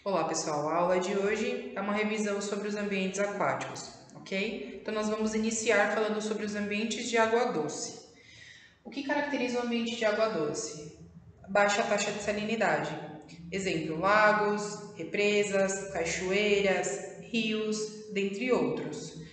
Olá pessoal, a aula de hoje é uma revisão sobre os ambientes aquáticos, ok? Então nós vamos iniciar falando sobre os ambientes de água doce. O que caracteriza o ambiente de água doce? Baixa taxa de salinidade. Exemplo, lagos, represas, cachoeiras, rios, dentre outros.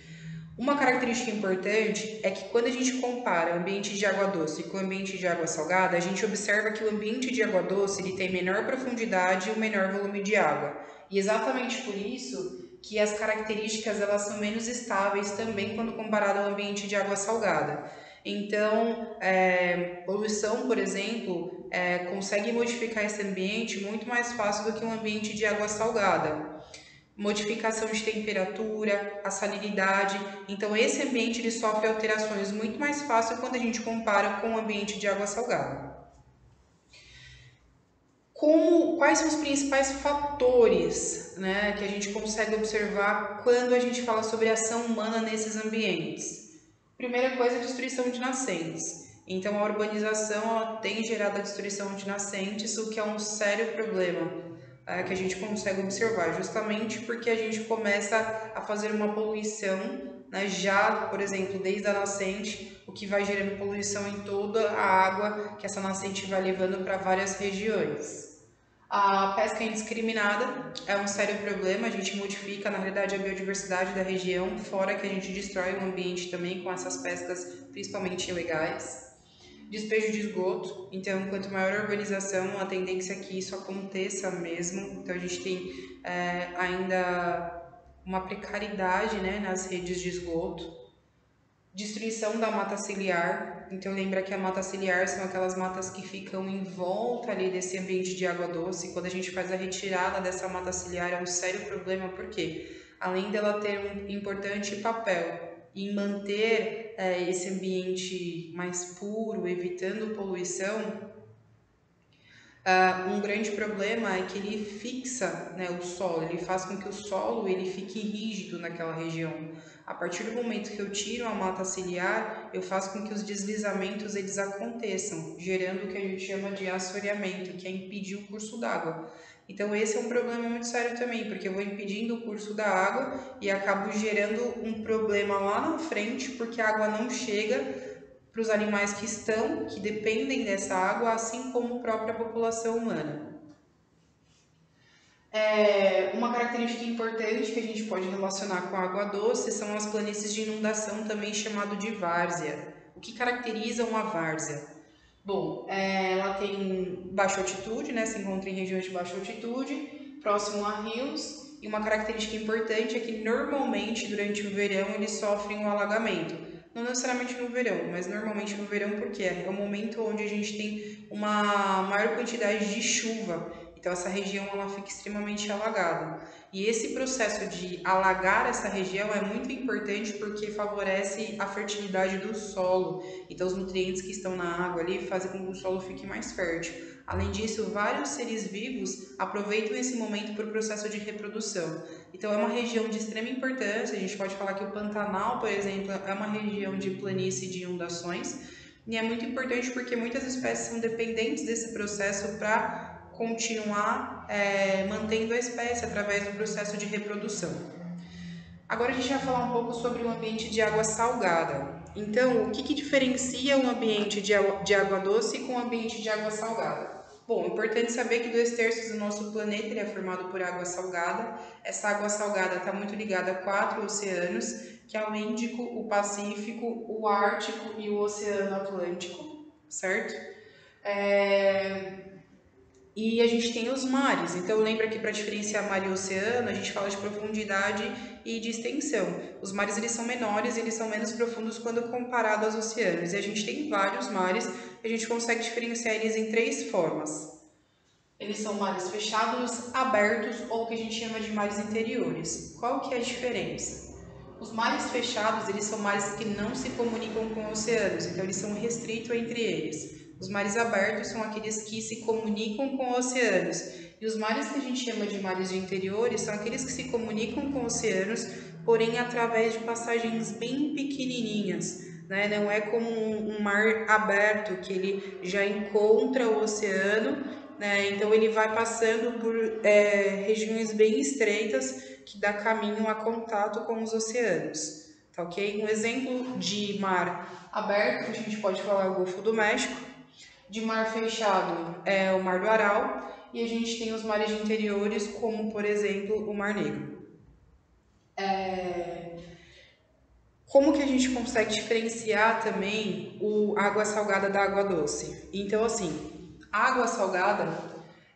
Uma característica importante é que quando a gente compara o ambiente de água doce com o ambiente de água salgada, a gente observa que o ambiente de água doce ele tem menor profundidade e um menor volume de água. E exatamente por isso que as características elas são menos estáveis também quando comparado ao ambiente de água salgada. Então, poluição, por exemplo, consegue modificar esse ambiente muito mais fácil do que um ambiente de água salgada. Modificação de temperatura, a salinidade. Então, esse ambiente ele sofre alterações muito mais fácil quando a gente compara com o ambiente de água salgada. Quais são os principais fatores, né, que a gente consegue observar quando a gente fala sobre a ação humana nesses ambientes? Primeira coisa, a destruição de nascentes. Então, a urbanização ela tem gerado a destruição de nascentes, o que é um sério problema que a gente consegue observar, justamente porque a gente começa a fazer uma poluição, né, já, por exemplo, desde a nascente, o que vai gerando poluição em toda a água que essa nascente vai levando para várias regiões. A pesca indiscriminada é um sério problema, a gente modifica, na realidade, a biodiversidade da região, fora que a gente destrói o ambiente também com essas pescas, principalmente ilegais. Despejo de esgoto, então, quanto maior a urbanização, a tendência é que isso aconteça mesmo. Então, a gente tem ainda uma precariedade, né, nas redes de esgoto. Destruição da mata ciliar. Então lembra que a mata ciliar são aquelas matas que ficam em volta ali desse ambiente de água doce. Quando a gente faz a retirada dessa mata ciliar é um sério problema, porque além dela ter um importante papel em manter esse ambiente mais puro, evitando poluição, um grande problema é que ele fixa, né, o solo, ele faz com que o solo ele fique rígido naquela região. A partir do momento que eu tiro a mata ciliar, eu faço com que os deslizamentos eles aconteçam, gerando o que a gente chama de assoreamento, que é impedir o curso d'água. Então esse é um problema muito sério também, porque eu vou impedindo o curso da água e acabo gerando um problema lá na frente, porque a água não chega para os animais que dependem dessa água, assim como a própria população humana. Uma característica importante que a gente pode relacionar com a água doce são as planícies de inundação, também chamado de várzea. O que caracteriza uma várzea? Bom, ela tem baixa altitude, né? Se encontra em regiões de baixa altitude, próximo a rios, e uma característica importante é que normalmente durante o verão eles sofrem um alagamento. Não necessariamente no verão, mas normalmente no verão porque é o momento onde a gente tem uma maior quantidade de chuva. Então essa região ela fica extremamente alagada. E esse processo de alagar essa região é muito importante porque favorece a fertilidade do solo. Então os nutrientes que estão na água ali fazem com que o solo fique mais fértil. Além disso, vários seres vivos aproveitam esse momento para o processo de reprodução. Então é uma região de extrema importância. A gente pode falar que o Pantanal, por exemplo, é uma região de planície de inundações. E é muito importante porque muitas espécies são dependentes desse processo para continuar mantendo a espécie através do processo de reprodução. Agora a gente vai falar um pouco sobre o ambiente de água salgada. Então, o que diferencia um ambiente de água doce com o ambiente de água salgada? Bom, é importante saber que 2/3 do nosso planeta ele é formado por água salgada. Essa água salgada está muito ligada a 4 oceanos, que é o Índico, o Pacífico, o Ártico e o Oceano Atlântico, certo? E a gente tem os mares, então lembra que para diferenciar mar e oceano, a gente fala de profundidade e de extensão. Os mares eles são menores, eles são menos profundos quando comparado aos oceanos. E a gente tem vários mares, a gente consegue diferenciar eles em 3 formas. Eles são mares fechados, abertos ou o que a gente chama de mares interiores. Qual que é a diferença? Os mares fechados, eles são mares que não se comunicam com oceanos, então eles são restritos entre eles. Os mares abertos são aqueles que se comunicam com oceanos. E os mares que a gente chama de mares de interiores são aqueles que se comunicam com oceanos, porém através de passagens bem pequenininhas. Né? Não é como um mar aberto, que ele já encontra o oceano, né? Então ele vai passando por regiões bem estreitas que dá caminho a contato com os oceanos, tá ok? Um exemplo de mar aberto, a gente pode falar o Golfo do México, de mar fechado é o Mar do Aral, e a gente tem os mares de interiores, como por exemplo o Mar Negro. Como que a gente consegue diferenciar também a água salgada da água doce? Então, assim, a água salgada,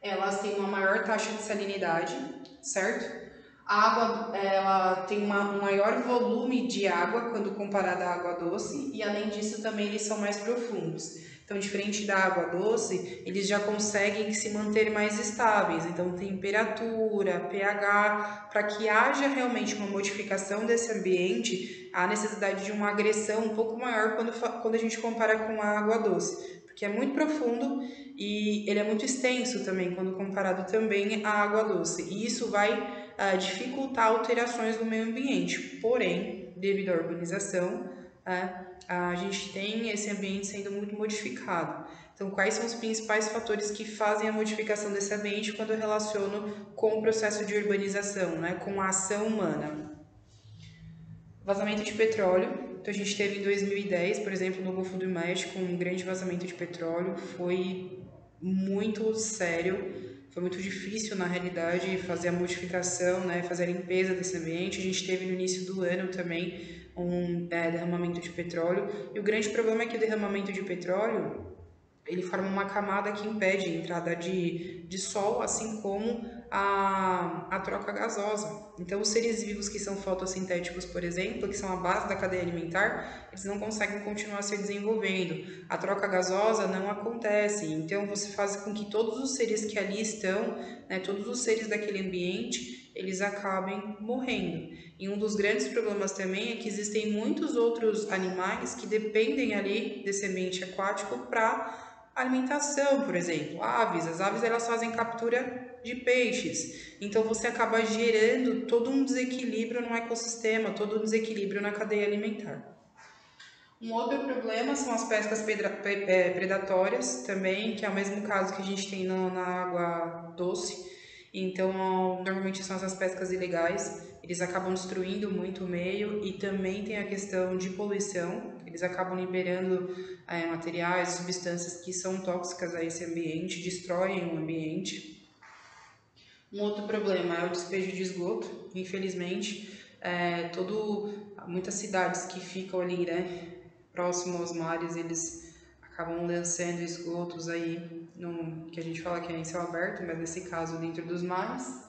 elas têm uma maior taxa de salinidade, certo? A água, ela tem um maior volume de água quando comparada à água doce, e além disso também eles são mais profundos. Então, diferente da água doce, eles já conseguem se manter mais estáveis. Então, temperatura, pH, para que haja realmente uma modificação desse ambiente, há necessidade de uma agressão um pouco maior quando a gente compara com a água doce, porque é muito profundo e ele é muito extenso também quando comparado também à água doce. E isso vai dificultar alterações no meio ambiente. Porém, devido à urbanização, a gente tem esse ambiente sendo muito modificado. Então, quais são os principais fatores que fazem a modificação desse ambiente quando eu relaciono com o processo de urbanização, né, com a ação humana? Vazamento de petróleo. Então, a gente teve em 2010, por exemplo, no Golfo do México, um grande vazamento de petróleo. Foi muito sério, foi muito difícil, na realidade, fazer a modificação, né, fazer a limpeza desse ambiente. A gente teve no início do ano também um derramamento de petróleo. E o grande problema é que o derramamento de petróleo, ele forma uma camada que impede a entrada de sol, assim como a troca gasosa. Então, os seres vivos que são fotossintéticos, por exemplo, que são a base da cadeia alimentar, eles não conseguem continuar se desenvolvendo. A troca gasosa não acontece. Então, você faz com que todos os seres que ali estão, né, todos os seres daquele ambiente, eles acabem morrendo. E um dos grandes problemas também é que existem muitos outros animais que dependem ali desse ambiente aquático para alimentação, por exemplo, aves. As aves elas fazem captura de peixes. Então você acaba gerando todo um desequilíbrio no ecossistema, todo um desequilíbrio na cadeia alimentar. Um outro problema são as pescas predatórias também, que é o mesmo caso que a gente tem na água doce. Então, normalmente são essas pescas ilegais, eles acabam destruindo muito o meio, e também tem a questão de poluição, eles acabam liberando materiais, substâncias que são tóxicas a esse ambiente, destroem o ambiente. Um outro problema é o despejo de esgoto, infelizmente, muitas cidades que ficam ali, né, próximo aos mares, eles acabam lançando esgotos aí, que a gente fala que é em céu aberto, mas nesse caso dentro dos mares.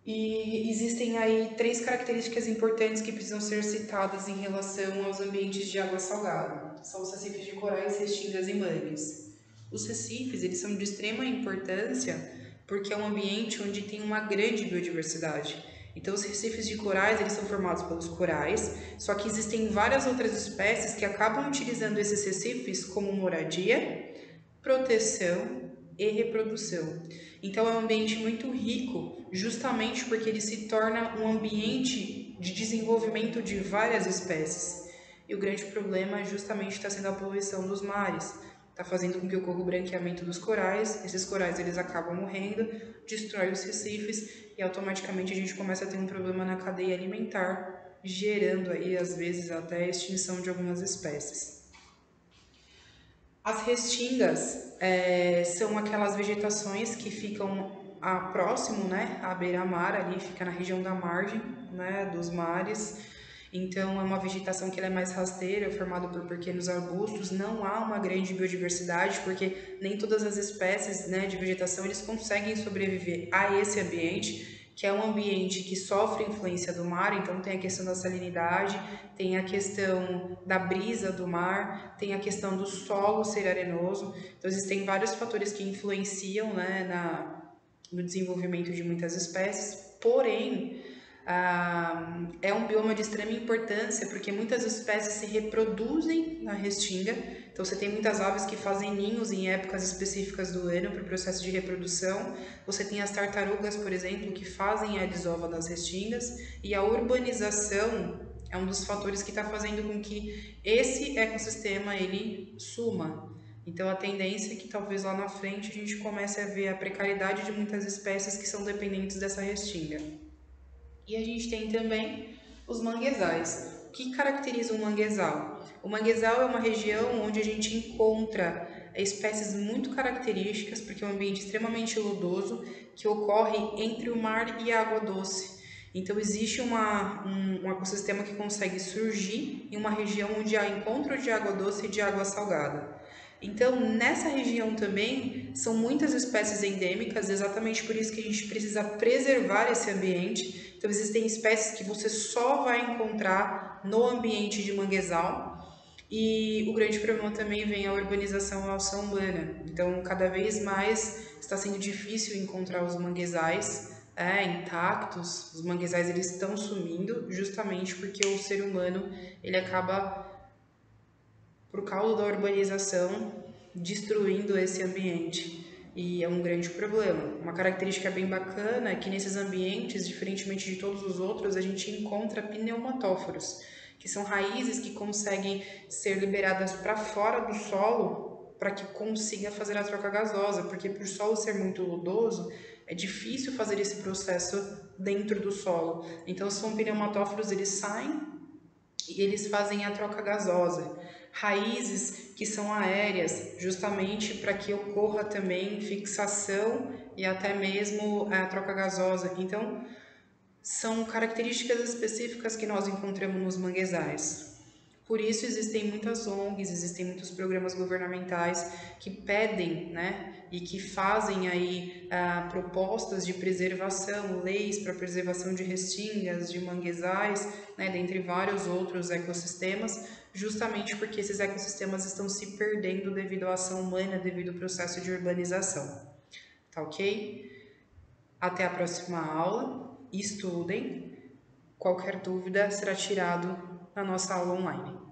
E existem aí 3 características importantes que precisam ser citadas em relação aos ambientes de água salgada. São os recifes de corais, restingas e mangues. Os recifes, eles são de extrema importância porque é um ambiente onde tem uma grande biodiversidade. Então, os recifes de corais, eles são formados pelos corais, só que existem várias outras espécies que acabam utilizando esses recifes como moradia, proteção e reprodução. Então, é um ambiente muito rico, justamente porque ele se torna um ambiente de desenvolvimento de várias espécies. E o grande problema justamente está sendo a poluição dos mares. Está fazendo com que ocorra o branqueamento dos corais, esses corais eles acabam morrendo, destrói os recifes e automaticamente a gente começa a ter um problema na cadeia alimentar, gerando aí às vezes até a extinção de algumas espécies. As restingas são aquelas vegetações que ficam próximo, né, à beira-mar, ali fica na região da margem, né, dos mares. Então, é uma vegetação que ela é mais rasteira, formada por pequenos arbustos, não há uma grande biodiversidade, porque nem todas as espécies, né, de vegetação eles conseguem sobreviver a esse ambiente, que é um ambiente que sofre influência do mar. Então tem a questão da salinidade, tem a questão da brisa do mar, tem a questão do solo ser arenoso. Então existem vários fatores que influenciam, né, no desenvolvimento de muitas espécies, porém é um bioma de extrema importância porque muitas espécies se reproduzem na restinga. Então você tem muitas aves que fazem ninhos em épocas específicas do ano para o processo de reprodução. Você tem as tartarugas, por exemplo, que fazem a desova das restingas, e a urbanização é um dos fatores que está fazendo com que esse ecossistema ele suma. Então, a tendência é que talvez lá na frente a gente comece a ver a precariedade de muitas espécies que são dependentes dessa restinga. E a gente tem também os manguezais. O que caracteriza um manguezal? O manguezal é uma região onde a gente encontra espécies muito características, porque é um ambiente extremamente lodoso que ocorre entre o mar e a água doce. Então, existe um ecossistema que consegue surgir em uma região onde há encontro de água doce e de água salgada. Então, nessa região também são muitas espécies endêmicas, exatamente por isso que a gente precisa preservar esse ambiente. Então, existem espécies que você só vai encontrar no ambiente de manguezal. E o grande problema também vem a urbanização e a ação humana. Então, cada vez mais está sendo difícil encontrar os manguezais intactos. Os manguezais eles estão sumindo justamente porque o ser humano ele acaba, por causa da urbanização, destruindo esse ambiente. E é um grande problema. Uma característica bem bacana é que nesses ambientes, diferentemente de todos os outros, a gente encontra pneumatóforos, que são raízes que conseguem ser liberadas para fora do solo para que consiga fazer a troca gasosa, porque por solo ser muito lodoso, é difícil fazer esse processo dentro do solo. Então, são pneumatóforos, eles saem e eles fazem a troca gasosa. Raízes que são aéreas, justamente para que ocorra também fixação e até mesmo a troca gasosa. Então, são características específicas que nós encontramos nos manguezais. Por isso existem muitas ONGs, existem muitos programas governamentais que pedem, e que fazem aí propostas de preservação, leis para preservação de restingas, de manguezais, dentre vários outros ecossistemas, justamente porque esses ecossistemas estão se perdendo devido à ação humana, devido ao processo de urbanização. Tá ok? Até a próxima aula. Estudem. Qualquer dúvida será tirado na nossa aula online.